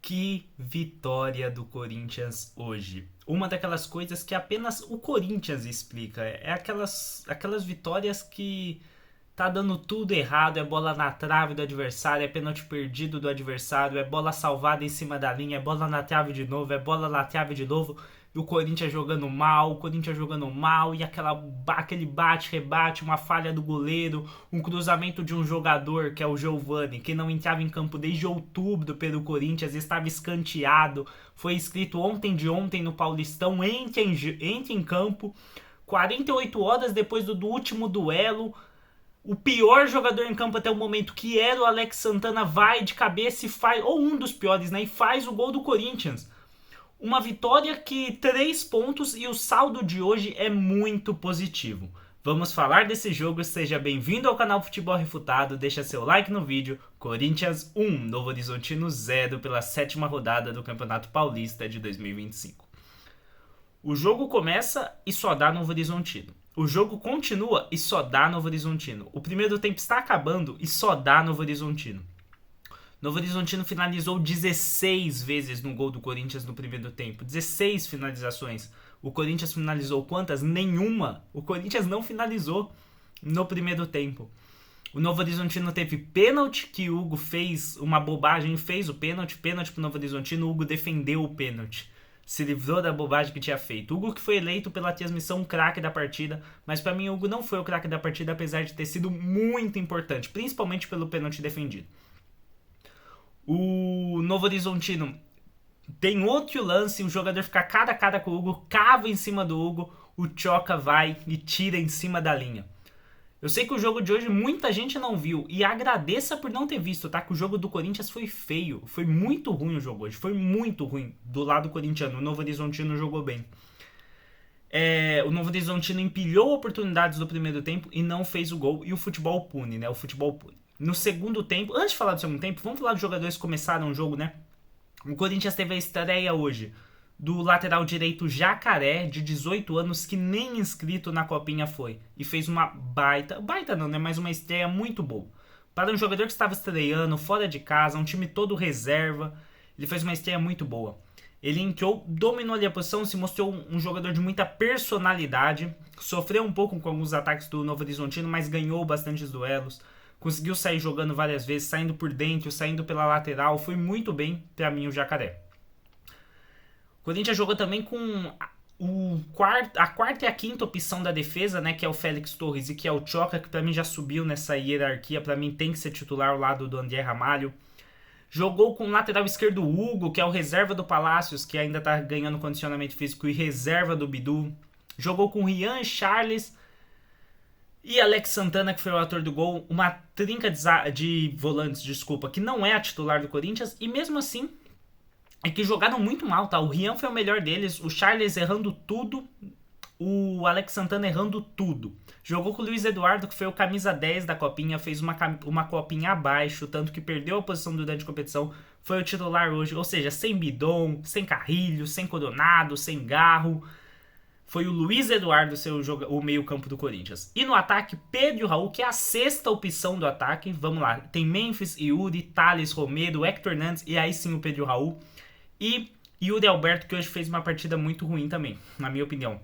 Que vitória do Corinthians hoje. Uma daquelas coisas que apenas o Corinthians explica. É aquelas vitórias que tá dando tudo errado. É bola na trave do adversário, é pênalti perdido do adversário, é bola salvada em cima da linha, é bola na trave de novo, é bola na trave de novo. E o Corinthians jogando mal, o Corinthians jogando mal, e aquele bate-rebate, uma falha do goleiro, um cruzamento de um jogador, que é o Giovani, que não entrava em campo desde outubro pelo Corinthians, estava escanteado, foi escrito ontem de ontem no Paulistão, entre em campo, 48 horas depois do último duelo, o pior jogador em campo até o momento, que era o Alex Santana, vai de cabeça e faz, ou um dos piores, né, e faz o gol do Corinthians. Uma vitória que 3 pontos e o saldo de hoje é muito positivo. Vamos falar desse jogo, seja bem-vindo ao canal Futebol Refutado, deixa seu like no vídeo. Corinthians 1, Novo Horizontino 0 pela 7ª rodada do Campeonato Paulista de 2025. O jogo começa e só dá Novo Horizontino. O jogo continua e só dá Novo Horizontino. O primeiro tempo está acabando e só dá Novo Horizontino. Novo Horizontino finalizou 16 vezes no gol do Corinthians no primeiro tempo. 16 finalizações. O Corinthians finalizou quantas? Nenhuma. O Corinthians não finalizou no primeiro tempo. O Novo Horizontino teve pênalti, que o Hugo fez uma bobagem, fez o pênalti pro Novo Horizontino, o Hugo defendeu o pênalti. Se livrou da bobagem que tinha feito. O Hugo que foi eleito pela transmissão craque da partida, mas para mim o Hugo não foi o craque da partida, apesar de ter sido muito importante, principalmente pelo pênalti defendido. O Novo Horizontino tem outro lance, o jogador fica cara a cara com o Hugo, cava em cima do Hugo, o Tchoca vai e tira em cima da linha. Eu sei que o jogo de hoje muita gente não viu, e agradeça por não ter visto, tá? Que o jogo do Corinthians foi feio, foi muito ruim o jogo hoje, foi muito ruim do lado corintiano, o Novo Horizontino jogou bem. O Novo Horizontino empilhou oportunidades do primeiro tempo e não fez o gol, e o futebol pune, né? O futebol pune. No segundo tempo, antes de falar do segundo tempo, vamos falar dos jogadores que começaram o jogo, né? O Corinthians teve a estreia hoje do lateral direito Jacaré, de 18 anos, que nem inscrito na Copinha foi. E fez uma baita não, né? Mas uma estreia muito boa. Para um jogador que estava estreando, fora de casa, um time todo reserva, ele fez uma estreia muito boa. Ele entrou, dominou ali a posição, se mostrou um jogador de muita personalidade, sofreu um pouco com alguns ataques do Novo Horizontino, mas ganhou bastantes duelos. Conseguiu sair jogando várias vezes, saindo por dentro, saindo pela lateral. Foi muito bem pra mim o Jacaré. O Corinthians jogou também com a quarta e a quinta opção da defesa, né? Que é o Félix Torres e que é o Tchoca, que pra mim já subiu nessa hierarquia. Pra mim tem que ser titular ao lado do André Ramalho. Jogou com o lateral esquerdo Hugo, que é o reserva do Palácios, que ainda tá ganhando condicionamento físico, e reserva do Bidu. Jogou com Rian, Charles e Alex Santana, que foi o autor do gol, uma trinca de volantes, desculpa, que não é a titular do Corinthians, e mesmo assim, é que jogaram muito mal, tá? O Rian foi o melhor deles, o Charles errando tudo, o Alex Santana errando tudo. Jogou com o Luiz Eduardo, que foi o camisa 10 da Copinha, fez uma Copinha abaixo, tanto que perdeu a posição durante a competição, foi o titular hoje, ou seja, sem Bidon, sem Carrilho, sem Coronado, sem Garro. Foi o Luiz Eduardo ser o meio-campo do Corinthians. E no ataque, Pedro Raul, que é a sexta opção do ataque. Vamos lá. Tem Memphis, Yuri, Thales, Romero, Hector Nantes e aí sim o Pedro Raul. E Yuri Alberto, que hoje fez uma partida muito ruim também, na minha opinião.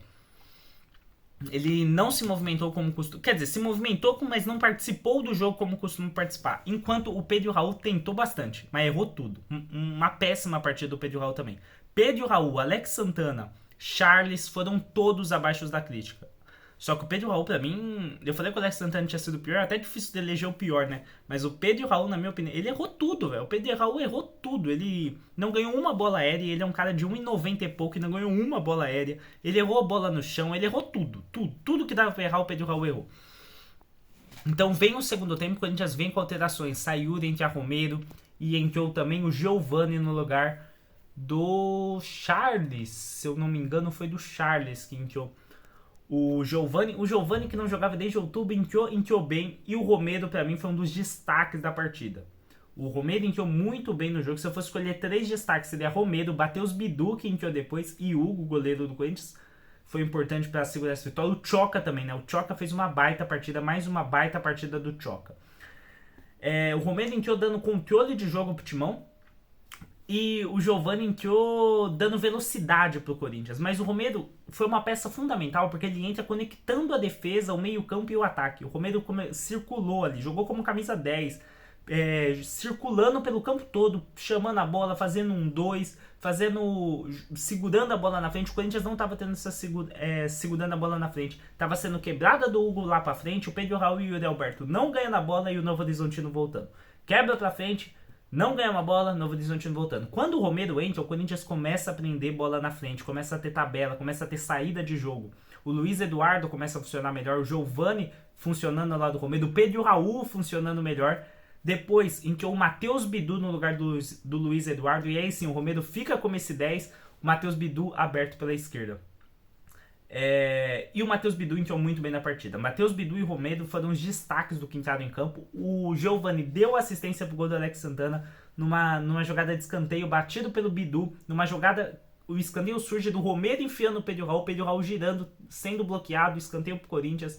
Ele não se movimentou como costuma. Quer dizer, se movimentou, mas não participou do jogo como costuma participar. Enquanto o Pedro Raul tentou bastante, mas errou tudo. Uma péssima partida do Pedro Raul também. Pedro Raul, Alex Santana, Charles foram todos abaixo da crítica. Só que o Pedro Raul, pra mim, eu falei que o Alex Santana tinha sido o pior, até difícil de eleger o pior, né? Mas o Pedro Raul, na minha opinião, ele errou tudo, velho. O Pedro Raul errou tudo. Ele não ganhou uma bola aérea, ele é um cara de 1,90 e pouco e não ganhou uma bola aérea. Ele errou a bola no chão, ele errou tudo. Tudo que dava pra errar, o Pedro Raul errou. Então vem o segundo tempo, o Corinthians vem com alterações. Saiu entre a Romero e entrou também o Giovani no lugar do Charles, se eu não me engano foi do Charles que entrou. O Giovani que não jogava desde outubro entrou bem, e o Romero pra mim foi um dos destaques da partida. O Romero entrou muito bem no jogo. Se eu fosse escolher 3 destaques, seria Romero, Matheus Bidu, que entrou depois, e Hugo, goleiro do Corinthians, foi importante para segurar essa vitória. O Tchoca também, né? O Tchoca fez uma baita partida, mais uma baita partida do Tchoca. O Romero entrou dando controle de jogo pro Timão. E o Giovani entrou dando velocidade pro Corinthians. Mas o Romero foi uma peça fundamental porque ele entra conectando a defesa, o meio-campo e o ataque. O Romero circulou ali, jogou como camisa 10, circulando pelo campo todo, chamando a bola, fazendo um 2, segurando a bola na frente. O Corinthians não estava tendo essa segurando a bola na frente. Estava sendo quebrada do Hugo lá para frente. O Pedro Raul e o Yuri Alberto não ganhando a bola e o Novo Horizontino voltando. Quebra para frente. Não ganha uma bola, Novo Horizontino voltando. Quando o Romero entra, o Corinthians começa a prender bola na frente, começa a ter tabela, começa a ter saída de jogo. O Luiz Eduardo começa a funcionar melhor, o Giovani funcionando ao lado do Romero, o Pedro Raul funcionando melhor. Depois, em que o Matheus Bidu no lugar do Luiz Eduardo, e aí sim, o Romero fica como esse 10, o Matheus Bidu aberto pela esquerda. E o Matheus Bidu entrou muito bem na partida. Matheus Bidu e Romero foram os destaques do que entraram em campo. O Giovani deu assistência pro gol do Alex Santana numa jogada de escanteio batido pelo Bidu. Numa jogada, o escanteio surge do Romero enfiando o Pedro Raul girando, sendo bloqueado, escanteio pro Corinthians.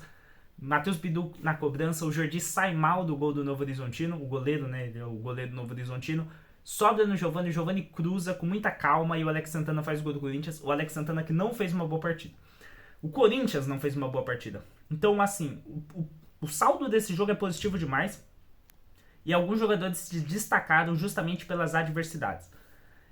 Matheus Bidu na cobrança, o Jordi sai mal do gol do Novo Horizontino, o goleiro, né? O goleiro do Novo Horizontino. Sobra no Giovani, o Giovani cruza com muita calma e o Alex Santana faz o gol do Corinthians. O Alex Santana que não fez uma boa partida. O Corinthians não fez uma boa partida. Então, assim, o saldo desse jogo é positivo demais. E alguns jogadores se destacaram justamente pelas adversidades.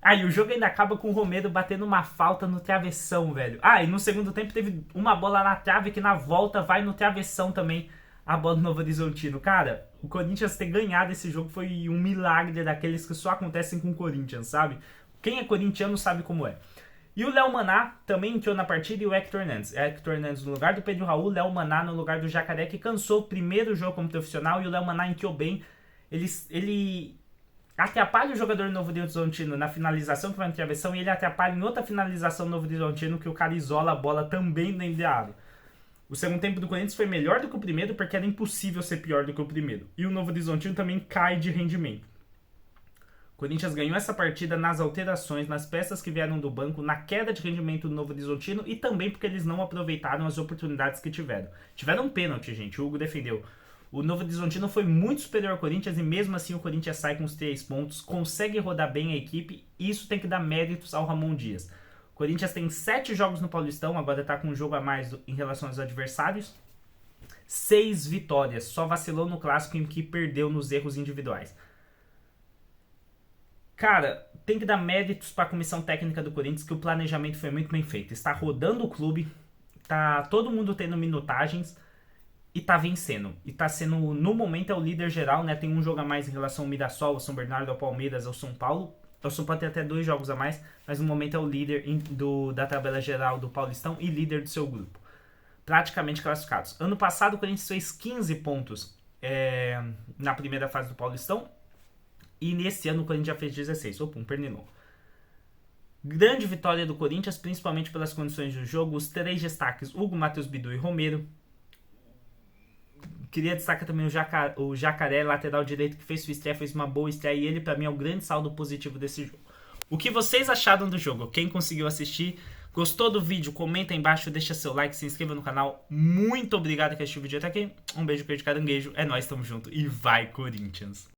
E o jogo ainda acaba com o Romero batendo uma falta no travessão, velho. E no segundo tempo teve uma bola na trave que na volta vai no travessão também. A bola do Novo Horizontino. Cara, o Corinthians ter ganhado esse jogo foi um milagre daqueles que só acontecem com o Corinthians, sabe? Quem é corintiano sabe como é. E o Léo Maná também entrou na partida e o Hector Hernandes. Hector Hernandes no lugar do Pedro Raul, Léo Maná no lugar do Jacaré, que cansou o primeiro jogo como profissional, e o Léo Maná entrou bem. Ele atrapalha o jogador Novo Horizontino na finalização que vai no travessão, e ele atrapalha em outra finalização no Novo Horizontino que o cara isola a bola também dentro da área. O segundo tempo do Corinthians foi melhor do que o primeiro, porque era impossível ser pior do que o primeiro. E o Novo Horizontino também cai de rendimento. O Corinthians ganhou essa partida nas alterações, nas peças que vieram do banco, na queda de rendimento do Novo Horizontino e também porque eles não aproveitaram as oportunidades que tiveram. Tiveram um pênalti, gente, o Hugo defendeu. O Novo Horizontino foi muito superior ao Corinthians e mesmo assim o Corinthians sai com os 3 pontos, consegue rodar bem a equipe e isso tem que dar méritos ao Ramon Dias. O Corinthians tem 7 jogos no Paulistão, agora está com um jogo a mais em relação aos adversários. 6 vitórias, só vacilou no clássico em que perdeu nos erros individuais. Cara, tem que dar méritos para a comissão técnica do Corinthians, que o planejamento foi muito bem feito. Está rodando o clube, tá todo mundo tendo minutagens e tá vencendo. E tá sendo, no momento, é o líder geral, né? Tem um jogo a mais em relação ao Mirassol, ao São Bernardo, ao Palmeiras, ao São Paulo. O São Paulo tem até 2 jogos a mais, mas no momento é o líder da tabela geral do Paulistão e líder do seu grupo. Praticamente classificados. Ano passado o Corinthians fez 15 pontos na primeira fase do Paulistão. E nesse ano o Corinthians já fez 16. Perninou. Grande vitória do Corinthians, principalmente pelas condições do jogo. Os 3 destaques, Hugo, Matheus Bidu e Romero. Queria destacar também o Jacaré, lateral direito, que fez sua estreia, fez uma boa estreia. E ele, pra mim, é o grande saldo positivo desse jogo. O que vocês acharam do jogo? Quem conseguiu assistir? Gostou do vídeo? Comenta aí embaixo, deixa seu like, se inscreva no canal. Muito obrigado por assistir o vídeo até aqui. Um beijo, queijo de caranguejo. É nóis, tamo junto. E vai, Corinthians!